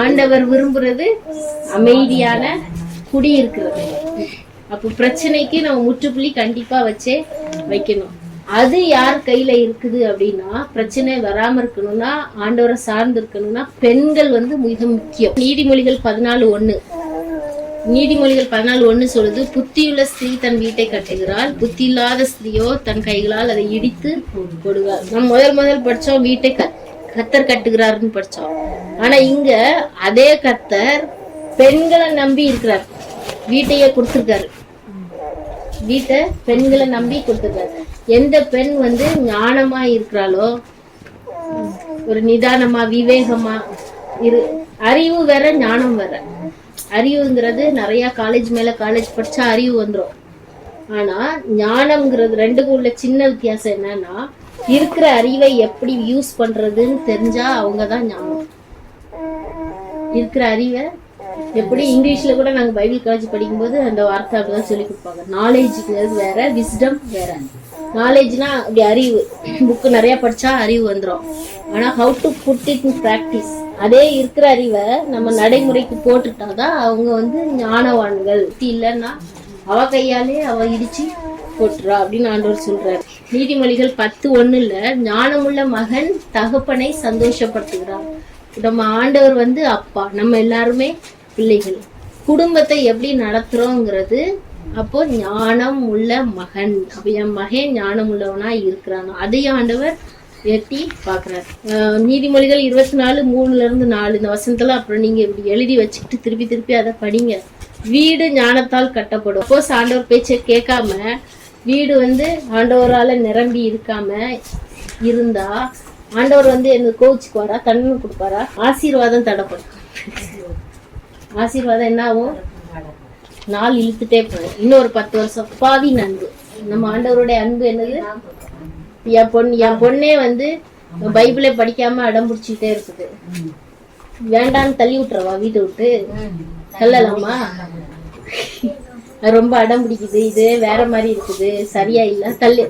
ஆண்டவர் விரும்புறது அமைதியான குடியிருக்கிறது. அப்போ பிரச்சனைக்கு நம்ம முற்றுப்புள்ளி கண்டிப்பா வச்சே வைக்கணும். அது யார் கையில இருக்குது அப்படின்னா, பிரச்சனை வராம இருக்கணும்னா, ஆண்டவரை சார்ந்து இருக்கணும்னா பெண்கள் மிக முக்கியம். நீதிமொழிகள் 14:1 நீதிமொழிகள் 14:1 சொல்லுது, புத்தியுள்ள ஸ்திரீ தன் வீட்டை கட்டுகிறாள், புத்தி இல்லாத ஸ்திரீயோ தன் கைகளால் அதை இடித்து போடுவாள். நம்ம முதல் படிச்சோம் வீட்டை கர்த்தர் கட்டுகிறாருன்னு படிச்சோம். ஆனா இங்க அதே கர்த்தர் பெண்களை நம்பி இருக்கிறார், வீட்டையே கொடுத்திருக்காரு. வீட்டை பெண்களை நம்பி கொடுத்திருக்காரு. எந்த பெண் ஞானமா இருக்கிறாளோ, ஒரு நிதானமா விவேகமா அறிவு வேற ஞானம் வேற. அறிவுங்கிறது நிறைய காலேஜ் மேல காலேஜ் படிச்சா அறிவு வந்துடும். ஆனா ஞானம்ங்கிறது ரெண்டுக்கும் உள்ள சின்ன வித்தியாசம் என்னன்னா, இருக்கிற அறிவை எப்படி யூஸ் பண்றதுன்னு தெரிஞ்சா அவங்கதான் ஞானம். இருக்கிற அறிவை எப்படி, இங்கிலீஷ்ல கூட நாங்க பைபிள் காலேஜ் படிக்கும்போது அந்த வார்த்தை அப்படிதான் சொல்லி கொடுப்பாங்க. நாலேஜ்ங்கிறது வேற, விஸ்டம் வேற. நாலேஜ்னா அப்படி அறிவு, புக்கு நிறைய படிச்சா அறிவு வந்துடும். ஆனா how to put it in practice, அதே இருக்கிற அறிவை நம்ம நடைமுறைக்கு போட்டுட்டாதான் அவங்க ஞானவான்கள். இல்லைன்னா அவ கையாலே அவ இடிச்சு போட்டுறா அப்படின்னு ஆண்டவர் சொல்றாரு. நீதிமொழிகள் 10:1 ஞானமுள்ள மகன் தகப்பனை சந்தோஷப்படுத்துகிறார். நம்ம ஆண்டவர் அப்பா, நம்ம எல்லாருமே பிள்ளைகள். குடும்பத்தை எப்படி நடத்துறோங்கிறது அப்போ ஞானம் உள்ள மகன். அப்ப என் மகன் ஞானம் உள்ளவனா இருக்கிறானோ அதையும் ஆண்டவர் எட்டி பாக்குறாரு. நீதிமொழிகள் 24:3-4 இந்த வசனத்துல அப்புறம் நீங்க இப்படி எழுதி வச்சுக்கிட்டு திருப்பி அதை படிங்க. வீடு ஞானத்தால் கட்டப்படும். சப்போஸ் ஆண்டவர் பேச்சை கேட்காம வீடு ஆண்டவரால நிரம்பி இருக்காம இருந்தா, ஆண்டவர் என்ன கோவிச்சுக்குவாரா, தண்டனை கொடுப்பாரா? ஆசீர்வாதம் தடப்படும். ஆசீர்வாதம் என்ன ஆகும்? நாள் இழுத்துட்டே போகும். இன்னொரு 10 வருஷம். பாவின் அன்பு. நம்ம ஆண்டவருடைய அன்பு என்னது? என் பொண்ணே பைபிளை படிக்காம அடம் பிடிச்சிட்டே இருக்குது. வேண்டான்னு தள்ளி விட்டுறவா? வீட்டை விட்டு தள்ளலாமா? ரொம்ப அடம் பிடிக்குது, இது வேற மாதிரி இருக்குது, சரியா இல்ல, தள்ளு.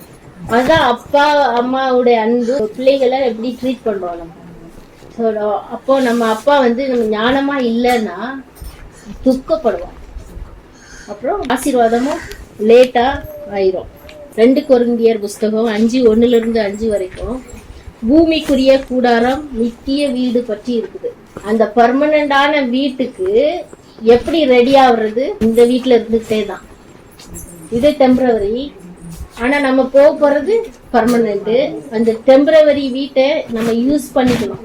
அதான் அப்பா அம்மாவுடைய அன்பு. பிள்ளைகளை எப்படி ட்ரீட் பண்றோம் நம்ம. அப்போ நம்ம அப்பா நம்ம ஞானமா இல்லைன்னா துக்கப்படுவோம். அப்புறம் ஆசீர்வாதமும் லேட்டா ஆயிரும். 2 கொரிந்தியர் புஸ்தகம் 5:1-5 வரைக்கும் பூமிக்குரிய கூடாரம் நித்திய வீடு பற்றி இருக்குது. அந்த பர்மனண்டான வீட்டுக்கு எப்படி ரெடி ஆகுறது? இந்த வீட்டுல இருந்துட்டே தான். இது டெம்பரவரி. ஆனா நம்ம போறது பர்மனண்ட். அந்த டெம்பரவரி வீட்டை நம்ம யூஸ் பண்ணிக்கணும்.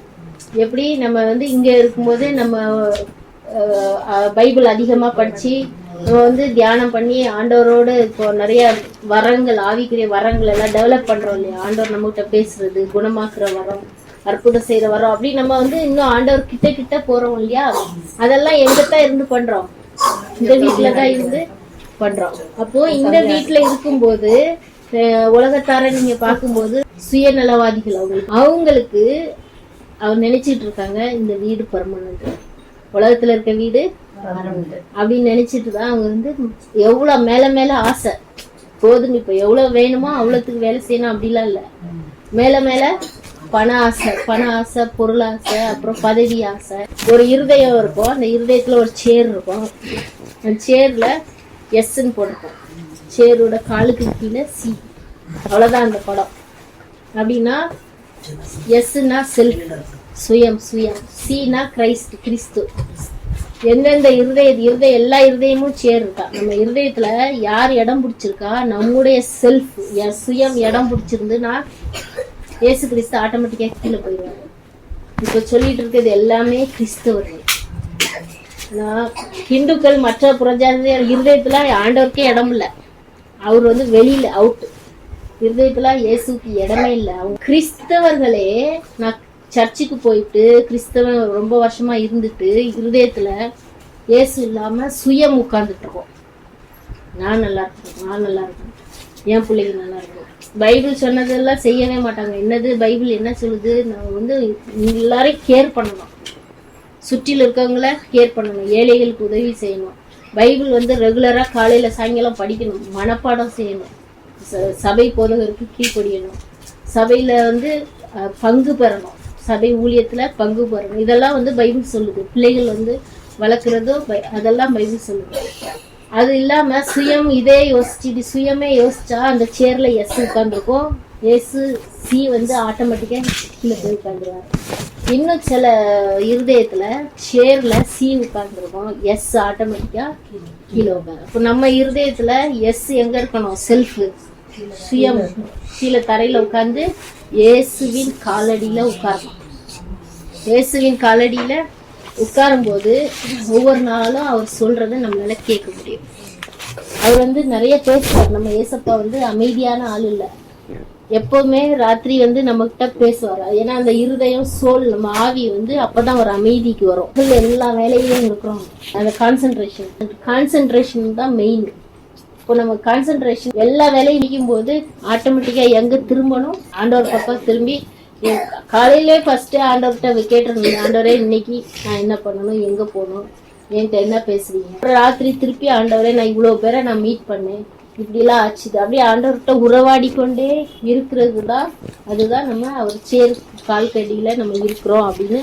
எப்படி? நம்ம இங்க இருக்கும்போது நம்ம பைபிள் அதிகமா படிச்சு நம்ம தியானம் பண்ணி ஆண்டவரோட இப்போ நிறைய வரங்கள், ஆவிக்குரிய வரங்கள் எல்லாம் டெவலப் பண்றோம் இல்லையா? ஆண்டவர் நம்ம கிட்ட பேசுறது, குணமாக்குற வரம், அற்புதம் செய்யற வரோம். அப்படி நம்ம இன்னும் ஆண்டவர் கிட்ட போறோம் இல்லையா? அதெல்லாம் எங்கத்தான் இருந்து பண்றோம்? இந்த வீட்டுலதான் இருந்து பண்றோம். அப்போ இந்த வீட்டுல இருக்கும்போது உலகத்தார நீங்க பார்க்கும்போது சுயநலவாதிகள் அவங்களுக்கு அவர் நினைச்சிட்டு இருக்காங்க இந்த வீடு பர்மனன்ட், உலகத்துல இருக்க வீடு அப்படின்னு நினைச்சிட்டு தான் அவங்க எவ்வளவு மேல மேல ஆசை. போதும், இப்ப எவ்வளவு வேணுமோ அவ்வளவுக்கு வேலை செய்யணும் அப்படிலாம் இல்ல. மேல மேல பண ஆசை, பொருள் ஆசை, அப்புறம் பதவி ஆசை. ஒரு இருதயம் இருக்கும், அந்த இருதயத்துல ஒரு சேர் இருக்கும். அந்த சேர்ல எஸ்ன்னு போட்டிருக்கோம். சேரோட காலுக்கு கீழே சி. அவ்வளவுதான் அந்த படம். அப்படின்னா எஸ்னா செல்ஃப், சுயம். சீனா கிறிஸ்து. எந்தெந்த இருதயம் எல்லா இருதயமும் சேர் இருக்கா. நம்ம இருதயத்துல யார் இடம் பிடிச்சிருக்கா? நம்முடைய செல்ஃப், சுயம் இடம் பிடிச்சிருந்துன்னா இயேசு கிறிஸ்து ஆட்டோமேட்டிக்கா கீழே போயிடுவாங்க. இப்ப சொல்லிட்டு இருக்கிறது எல்லாமே கிறிஸ்தவர்கள். ஹிந்துக்கள் மற்ற புறஜாதியர் இருதயத்துல ஆண்டவருக்கே இடம் இல்லை. அவர் வெளியில அவுட். இருதயத்துல இயேசுக்கு இடமே இல்லை. அவங்க கிறிஸ்தவர்களே, நான் சர்ச்சுக்கு போயிட்டு கிறிஸ்தவன் ரொம்ப வருஷமா இருந்துட்டு இருதயத்துல இயேசு இல்லாம சுயம் உட்கார்ந்துட்டு இருக்கோம். நான் நல்லா இருக்கேன், என் பிள்ளைங்க நல்லா இருக்கும். பைபிள் சொன்னதெல்லாம் செய்யவே மாட்டாங்க. என்னது பைபிள் என்ன சொல்லுது? நம்ம எல்லாரையும் கேர் பண்ணணும், சுற்றில இருக்கவங்கள கேர் பண்ணணும், ஏழைகளுக்கு உதவி செய்யணும். பைபிள் ரெகுலரா காலையில சாயங்காலம் படிக்கணும், மனப்பாடம் செய்யணும், சபை போதகருக்கு கீழ்ப்படியணும், சபையில பங்கு பெறணும், சபை ஊழியத்துல பங்கு பெறணும். இதெல்லாம் வந்து பைபிள் சொல்லுது. பிள்ளைகள் வந்து வளர்க்குறதோ அதெல்லாம் பைபிள் சொல்லுது. அது இல்லாம சுயம் இதே யோசிச்சு சுயமே யோசிச்சா அந்த சேர்ல எஸ் உட்காந்துருக்கும், எஸ் சி வந்து ஆட்டோமேட்டிக்கா கீழே போய் உட்காந்துருவாரு. இன்னும் சில இருதயத்துல சேர்ல சி உட்காந்துருக்கும், எஸ் ஆட்டோமேட்டிக்கா கீழே உட்காரு. இப்போ நம்ம இருதயத்துல எஸ் எங்க இருக்கணும்? செல்ஃப் சுயம் கீழே தரையில உட்கார்ந்து இயேசுவின் காலடியில உட்காரணும். இயேசுவின் காலடியில உட்காரும் போது ஒவ்வொரு நாளும் அவர் சொல்றதை நம்மளால கேட்க முடியும். அவர் வந்து நிறைய பேசுவார். நம்ம ஏசப்பா வந்து அமைதியான ஆள் இல்லை. எப்பவுமே ராத்திரி வந்து நம்ம கிட்ட பேசுவார். ஏன்னா அந்த இருதயம் சோல் நம்ம ஆவி வந்து அப்பதான் ஒரு அமைதிக்கு வரும். எல்லா வேலையிலும் இருக்கிறோம். அந்த கான்சென்ட்ரேஷன் தான் மெயின். இப்போ நம்ம கான்சென்ட்ரேஷன் எல்லா வேலையும் நிற்கும் போது ஆட்டோமேட்டிக்கா எங்க திரும்பணும்? ஆண்டவர் பக்கம் திரும்பி காலையிலே ஃபர்ஸ்ட் ஆண்டவர்கிட்ட கேட்டுருந்தேன், ஆண்டவரே இன்னைக்கு நான் என்ன பண்ணணும், எங்க போகணும், என்கிட்ட என்ன பேசுறீங்க. ராத்திரி திருப்பி ஆண்டவரே நான் இவ்வளவு பேரை நான் மீட் பண்ணேன், இப்படிலாம் ஆச்சுது. அப்படியே ஆண்டவர்கிட்ட உறவாடி கொண்டே இருக்கிறது தான், அதுதான் நம்ம அவர் சேர் கால்கடியில நம்ம இருக்கிறோம் அப்படின்னு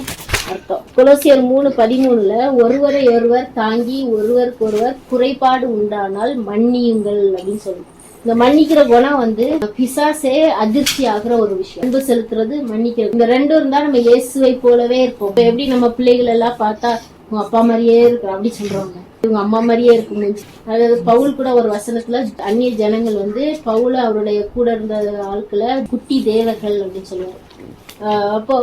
அர்த்தம். கொலோசியர் 3:13 ஒருவரை ஒருவர் தாங்கி ஒருவருக்கு ஒருவர் குறைபாடு உண்டானால் மன்னியுங்கள் அப்படின்னு சொல்லுவோம். இந்த மன்னிக்கிற குணம் வந்து பிசாசே அதிர்ச்சி ஆகுற ஒரு விஷயம். அன்பு செலுத்துறது, மன்னிக்கிறது, இந்த ரெண்டும் இருந்தா நம்ம இயேசுவை போலவே இருப்போம். எப்படி நம்ம பிள்ளைகள் எல்லாம் பார்த்தா உங்க அப்பா மாதிரியே இருக்கு அப்படி சொல்றாங்க, இவங்க அம்மா மாதிரியே இருக்கும். அதாவது பவுல் கூட ஒரு வசனத்துல அந்நிய ஜனங்கள் வந்து பவுல அவருடைய கூட இருந்த ஆட்களை குட்டி தேவர்கள் அப்படின்னு சொல்லுவாரு. அப்போ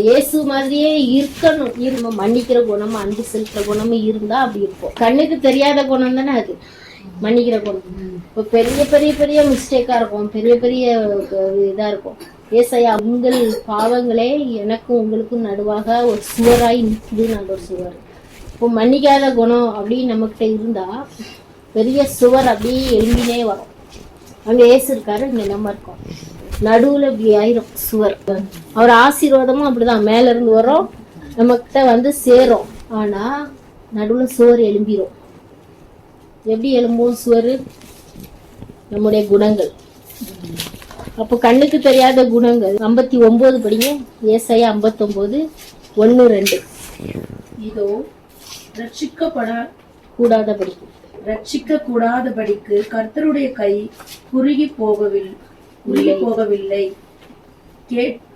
இயேசு மாதிரியே இருக்கணும். மன்னிக்கிற குணமும் அன்பு செலுத்துற குணமும் இருந்தா அப்படி இருக்கும். கண்ணுக்கு தெரியாத குணம் தானே அது மன்னிக்கிற குணம். இப்போ பெரிய பெரிய பெரிய மிஸ்டேக்கா இருக்கும், பெரிய பெரிய இதா இருக்கும். ஏசாயா உங்கள் பாவங்களே எனக்கும் உங்களுக்கும் நடுவாக ஒரு சுவராய் நிற்குதுன்னு அந்த ஒரு சுவர். இப்போ மன்னிக்காத குணம் அப்படின்னு நம்மகிட்ட இருந்தா பெரிய சுவர் அப்படியே எழும்பினே வரும். அங்க ஏசு இருக்காரு, இங்க நம்ம இருக்கோம், நடுவுல இப்படி ஆயிரும் சுவர். அவர் ஆசீர்வாதமும் அப்படிதான் மேல இருந்து வரும், நம்ம கிட்ட வந்து சேரும். ஆனா நடுவுல சுவர் எழும்பிரும். எப்படி எழும்பும் சுவர்? நம்முடைய குணங்கள். அப்போ கண்ணுக்கு தெரியாத குணங்கள். 59 படிங்க, ஏசாயா 59:1-2. இதோ ரட்சிக்க கூடாதபடிக்கு கர்த்தருடைய கை குறுகி போகவில்லை,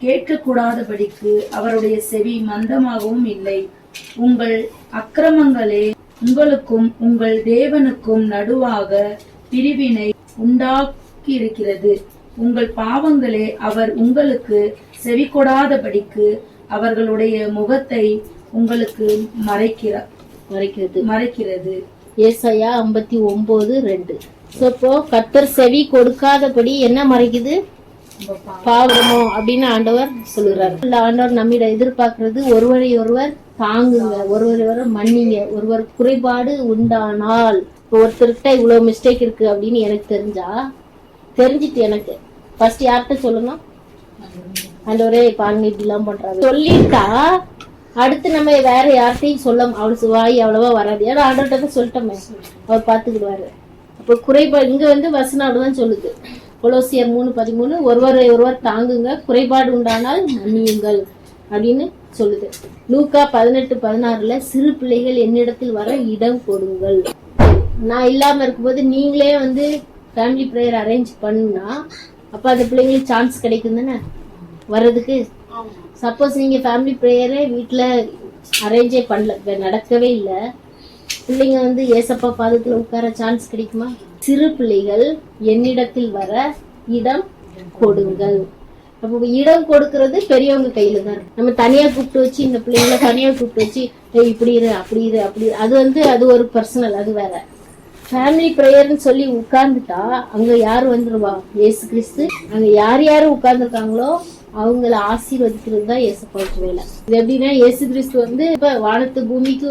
கேட்க கூடாதபடிக்கு அவருடைய செவி மந்தமாகவும் இல்லை. உங்கள் அக்கிரமங்களே உங்களுக்கும் உங்கள் தேவனுக்கும் நடுவாக பிரிவினை உண்டாக்கி இருக்கிறது. உங்கள் பாவங்களே அவர் உங்களுக்கு செவி கொடாதபடிக்கு அவர்களுடைய முகத்தை உங்களுக்கு மறைக்கிறது. ஏசாயா 59:2. இப்போ கர்த்தர் செவி கொடுக்காதபடி என்ன மறைக்குது? பாவமோ அப்படின்னு ஆண்டவர் சொல்லுறாரு. ஆண்டவர் நம்மிட எதிர்பார்க்கறது ஒருவரை ஒருவர் தாங்குங்க, ஒருவரை ஒருவர் மன்னிங்க, ஒருவர் குறைபாடு உண்டானால். இப்போ ஒருத்தர்கிட்ட இவ்வளவு மிஸ்டேக் இருக்கு அப்படின்னு எனக்கு தெரிஞ்சிட்டு எனக்கு ஃபர்ஸ்ட் யார்கிட்ட சொல்லணும்? ஆண்டவரே பாருங்க இப்படி எல்லாம் பண்றாங்க சொல்லிட்டா அடுத்து நம்ம வேற யார்கிட்டையும் சொல்ல அவளுக்கு வாய் அவ்வளவா வராது. ஏன்னா ஆண்டவர்கிட்ட தான் சொல்லிட்டோமே, அவர் பாத்துக்கிடுவாரு. அப்போ குறைபாடு இங்க வந்து வசனம் அப்படிதான் சொல்லுது. கொலோசியர் 3:13 ஒருவரை ஒருவர் தாங்குங்க, குறைபாடு உண்டானால் மன்னியுங்கள் அப்படின்னு சொல்லுது. லூக்கா 18:16 சிறு பிள்ளைகள் என்னிடத்தில் வர இடம் கொடுங்கள். நான் இல்லாம இருக்கும்போது நீங்களே வந்து ஃபேமிலி ப்ரேயர் அரேஞ்ச் பண்ணுனா அப்ப அந்த பிள்ளைங்களுக்கு சான்ஸ் கிடைக்கும் தானே வர்றதுக்கு. சப்போஸ் நீங்க ஃபேமிலி ப்ரேயரே வீட்டுல அரேஞ்சே பண்ணல, நடக்கவே இல்லை, பிள்ளைங்க வந்து ஏசப்பா பாதத்துல உட்கார சான்ஸ் கிடைக்குமா? சிறு பிள்ளைகள் என்னிடத்தில் வர இடம் கொடுங்கள். அப்போ இடம் கொடுக்கறது பெரியவங்க கையில தான் இருக்கு. நம்ம தனியா கூப்பிட்டு வச்சு இந்த பிள்ளைங்களை தனியா கூப்பிட்டு வச்சு இப்படி இரு அப்படி இரு அப்படி அது ஒரு பர்சனல், அது வேற. ஃபேமிலி ப்ரேயர்னு சொல்லி உட்கார்ந்துட்டா அங்க யாரு வந்துருவா? இயேசு கிறிஸ்து. அங்க யாரு உட்கார்ந்துருக்காங்களோ அவங்கள ஆசீர்வதிக்கிறது தான் இயேசுப்பாவுக்கு வேலை. இது எப்படின்னா இயேசு கிறிஸ்து வந்து இப்ப வானத்து பூமிக்கு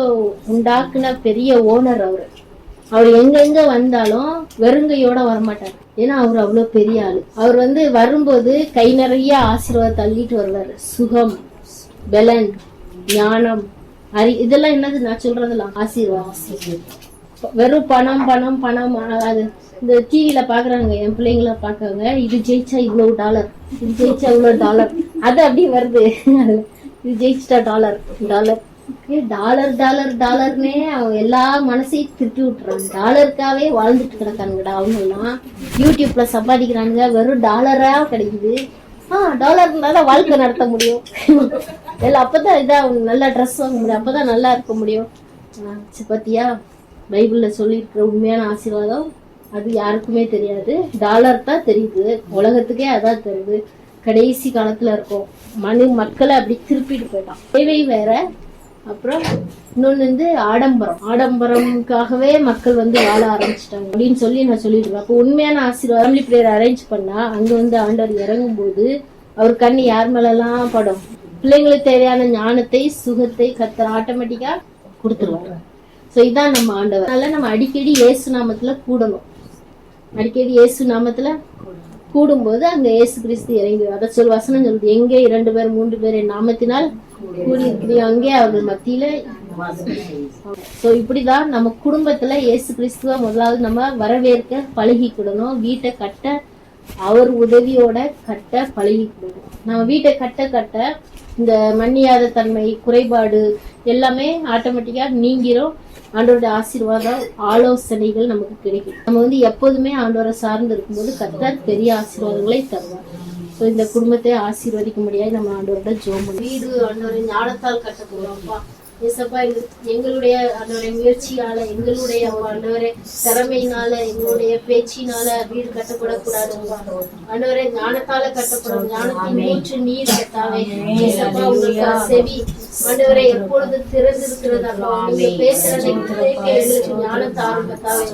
உண்டாக்குன பெரிய ஓனர் அவரு. அவர் எங்க வந்தாலும் வெறுங்கையோட வரமாட்டார். ஏன்னா அவர் அவ்வளவு பெரிய ஆளு. அவர் வந்து வரும்போது கை நிறைய ஆசீர்வாதம் தள்ளிட்டு வருவாரு. சுகம், பலன், ஞானம், இதெல்லாம் என்னது நான் சொல்றதெல்லாம் ஆசீர்வாதம். வெறும் பணம் பணம் பணம். அது இந்த டிவில பாக்குறாங்க, என் பிள்ளைங்கள பாக்குறாங்க, இது ஜெயிச்சா $இவ்வளவு, இது ஜெயிச்சா $இவ்வளவு. அது அப்படி வருது. இது ஜெயிச்சிட்டா டாலர் டாலர் டாலர் டாலர் டாலர்னே அவங்க எல்லா மனசையும் திருப்பி விட்டுறாங்க. டாலருக்காவே வாழ்ந்துட்டு கிடக்கானுங்கடா அவங்க எல்லாம். யூடியூப்ல சம்பாதிக்கிறானுங்க, வெறும் டாலரா கிடைக்குது. டாலர்னால வாழ்க்கை நடத்த முடியும். எல்லாம் அப்பதான் இதா நல்லா ட்ரெஸ் வாங்க முடியும், அப்பதான் நல்லா இருக்க முடியும். பத்தியா பைபிள்ல சொல்லியிருக்கிற உண்மையான ஆசீர்வாதம் அது யாருக்குமே தெரியாது. டாலர் தான் தெரியுது, உலகத்துக்கே அதான் தெரியுது. கடைசி காலத்துல இருக்கோம். மக்களை அப்படி திருப்பிட்டு போயிட்டான். தேவை வேற. அப்புறம் இன்னொன்னு வந்து ஆடம்பரம்காகவே மக்கள் வந்து வாழ ஆரம்பிச்சிட்டாங்க அப்படின்னு சொல்லி நான் சொல்லிடுவேன். அப்போ உண்மையான ஆசீர்வாதம் ஃபேமிலி பிரேயர் அரேஞ்ச் பண்ணா அங்க வந்து ஆண்டவர் இறங்கும் போது அவர் கண்ணு யார் மேலாம் படும்? பிள்ளைங்களுக்கு தேவையான ஞானத்தை சுகத்தை கர்த்தர் ஆட்டோமேட்டிக்கா கொடுத்துருவாங்க. ஸோ இதான் நம்ம ஆண்டவர். அதனால நம்ம அடிக்கடி இயேசு நாமத்துல கூடணும். அடிக்கடி இயேசு நாமத்துல கூடும்போது அங்க இயேசு கிறிஸ்து இறங்கி அதை வசனம் சொல்லுது, எங்கே 2 பேர் 3 பேர் என் நாமத்தினால் கூடி இருக்கிறீங்க அங்கே அவர்கள் மத்தியில. சோ இப்படிதான் நம்ம குடும்பத்துல இயேசு கிறிஸ்துவ முதலாவது நம்ம வரவேற்க பழகிக்கிடணும். வீட்டை கட்ட அவர் உதவியோட கட்ட பழகிக்கிடணும். நம்ம வீட்டை கட்ட இந்த மன்னியாத தன்மை குறைபாடு எல்லாமே ஆட்டோமேட்டிக்கா நீங்கிரும். ஆண்டவருடைய ஆசீர்வாதம் ஆலோசனைகள் நமக்கு கிடைக்கும். நம்ம வந்து எப்போதுமே ஆண்டவரை சார்ந்து இருக்கும்போது கர்த்தர் பெரிய ஆசீர்வாதங்களை தருவார். ஸோ இந்த குடும்பத்தை ஆசீர்வதிக்க முடியாது நம்ம ஆண்டவரோட ஜெபம் பண்ணி வீடு ஆண்டவரை ஞானத்தால் கட்ட போறோம்ப்பா. ஏசப்பா எங்களுடைய ஆண்டவரை முயற்சியால எங்களுடைய ஆண்டவரை திறமையினால எங்களுடைய பேச்சினால வீடு கட்டப்படக்கூடாது. ஆண்டவரை ஞானத்தால கட்டப்படும். ஞானத்தின் ஊற்று நீர் கட்டாவே. ஏசப்பா உங்களுக்கு செவி ஆண்டவரை எப்பொழுது திறந்திருக்கிறது. அப்பா நீங்க பேசுறதை கேட்க எங்களுக்கு ஞானத்தாரும் கத்தாவே.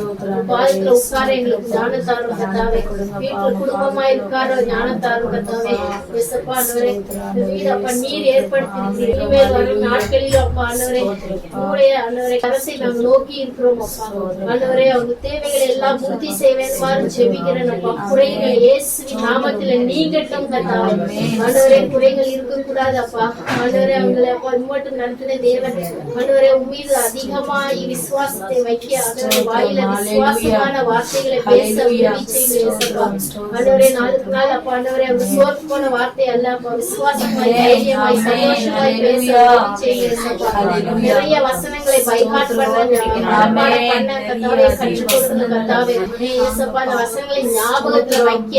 பாதத்துல உட்கார எங்களுக்கு ஞானத்தாரும் கத்தாவே. வீட்டுல குடும்பமா இருக்கார ஞானத்தாரும் கத்தாவே. ஏசப்பா ஆண்டவரை வீடு அப்பா நீர் ஏற்படுத்தி இனிமேல் வரும் நாட்களிலும் அப்பா ஆண்டவரே உங்களுடைய ஆண்டவரே கரத்தை நாங்கள் நோக்கி இருக்கிறோம் அப்பா. ஆண்டவரே அவங்க தேவைகளை எல்லாம் பூர்த்தி செய்வேன் ஜெபிக்கிறேன் அப்பா. குறைகள் இயேசுவின் நாமத்துல நீங்கட்டும் கத்தாவே. ஆண்டவரே குறைகள் இருக்கக்கூடாது அப்பா. ஆண்டவரே அவங்களை அப்பா இம்மட்டும் நடத்தின தேவன் ஆண்டவரே உம்மீது அதிகமாய் விசுவாசத்தை வைக்க ஆண்டவரே வாயில விசுவாசமான வார்த்தைகளை பேச உதவி செய்யுங்க. ஆண்டவரே நாளுக்கு நாள் அப்பா ஆண்டவரே அவங்க சோர்ந்து போன வார்த்தை அல்ல அப்பா. விசுவாசமாய் தைரியமாய் சந்தோஷமாய் பேச உதவி செய்யுங்க. நிறைய வசனங்களை பைகாட் பண்ண கத்தாவே கற்றுக் கொடுக்கணும் கத்தாவே. ஏசப்பா அந்த வசனங்களை ஞாபகத்துல வைக்க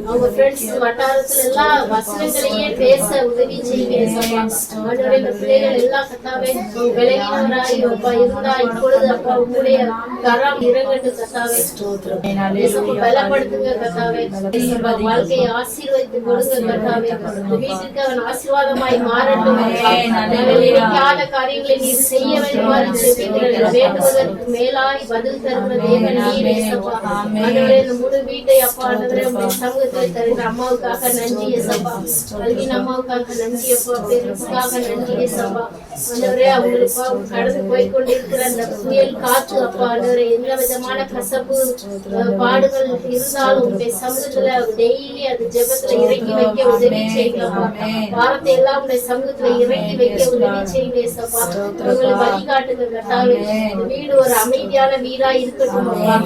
அவங்க ஃப்ரெண்ட்ஸ் வட்டாரத்துல எல்லாம் வசனங்களையே பேச உதவி செய்யுங்க ஏசப்பா. ஆண்டவரே இந்த பிள்ளைகள் எல்லாம் கத்தாவே விலகினவராய் அப்பா இருந்தா இப்பொழுது அப்பா உங்களுடைய கரம் இறங்கட்டு கத்தாவே. ஏசப்பா பலப்படுத்துங்க கத்தாவே. வாழ்க்கையை ஆசீர்வதித்து கொடுங்க கத்தாவே. வீட்டுக்கு அவன் ஆசீர்வாதமாய் மாறட்டும். காரியங்களை நீர் செய்ய வேண்டுமாறு ஜெபிக்கிறேன். வேண்டுவதற்கு மேலாய் பதில் தருகிற தேவன் நீர் ஏசப்பா. ஆண்டவரே இந்த முழு வீட்டை அப்பா ஆண்டவரே உம்முடைய சமூகத்தில் தருகிற அம்மாவுக்காக நன்றி ஏசப்பா. அல்வின் அம்மாவுக்காக நன்றி அப்பா. பேருக்காக நன்றி ஏசப்பா. ஆண்டவரே அவங்களுக்கு கடந்து போய்கொண்டிருக்கிற அந்த புயல் காற்று அப்பா ஆண்டவரே எந்த விதமான கசப்பு பாடுகள் இருந்தாலும் உங்களுடைய சமூகத்துல டெய்லி அது ஜெபத்துல இறக்கி வைக்க உதவி செய்யலாம். வாரத்தை எல்லாம் உங்களுடைய சமூகத்துல இறக்கி வைக்க உதவி செய்யுங்க ஏசப்பா. உங்களை வழிகாட்டுங்க கர்த்தாவே. வீடு ஒரு அமைதியான வீடா இருக்கட்டும் அப்பா.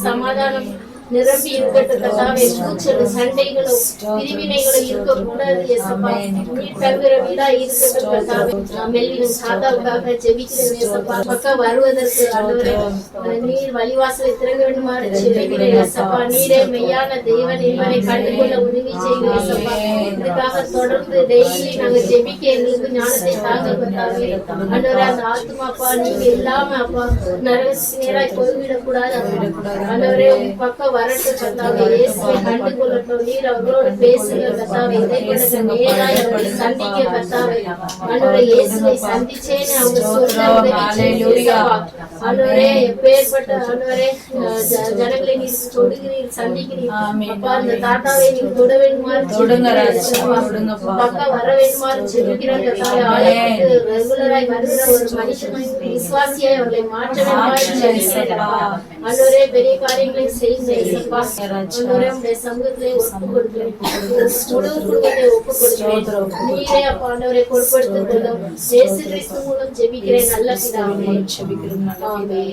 சமாதானம் நிரம்பி இருக்கட்டும் கர்த்தாவே. கூச்சலும் சண்டைகளும் பிரிவினைகளும் இருக்கக்கூடாது ஏசப்பா. நீர் தங்குற வீடா இருக்கட்டும் கர்த்தாவே. மெல்லினும் சாதாவுக்காக ஜெபிக்கிறேன் ஏசப்பா. பக்கம் வருவதற்கு ஆண்டவரே நீர் வழிவாசலை திறங்க வேண்டுமாறு ஜெபிக்கிறேன் ஏசப்பா. நீரே மெய்யான தேவன் என்பதை கண்டுகொள்ள உதவி செய்யுங்க ஏசப்பா. இதுக்காக தொடர்ந்து டெய்லி நாங்க ஜெபிக்க எங்களுக்கு ஞானத்தை தாங்க கர்த்தாவே. ஆண்டவரே அந்த ஆத்துமாப்பா நீங்க இல்லாம அப்பா நரகத்துக்கு நேராய் போய்விடக் கூடாது. ஆண்டவரே உங்க பக்கம் வரட்டும் கர்த்தாவே. இயேசுவை கண்டு கொள்ளட்டும். நீர் அவர்களோடு பேசுங்க கர்த்தாவே. இதை நேராய் அவர்களை சந்திக்க கர்த்தாவே. ஆண்டவரே இயேசுவை சந்திச்சேன்னு அவங்க சொல்ல உதவி செய்யுங்க. ஆண்டவரே எப்பேற்பட்ட ஆண்டவரே ஜனங்களை நீர் தொடுகிறீர் சந்திக்கிறீர் அப்பா. அந்த தாத்தாவை நீங்க தொட வேண்டுமாறு பக்கம் வர வேண்டுமாறு ஜெபிக்கிறேன் கர்த்தாவே. ஆலயத்துக்கு ரெகுலராய் வருகிற ஒரு மனுஷன் விசுவாசியாய் அவர்களை மாற்ற வேண்டுமாறு ஜெபிக்கிறேன். ஆண்டவரே பெரிய காரியங்களை செய்யுங்க. சமூகத்திலே ஒப்பு கொடுக்கிறேன். முழு குடும்பத்தை ஒப்பு கொடுக்கிறேன். நீரே அப்பா ஆண்டவரை பொறுப்படுத்திக் கொள்ளும். இயேசு கிறிஸ்து மூலம் ஜெபிக்கிறேன் நல்ல பிதாவே. ஆமென்.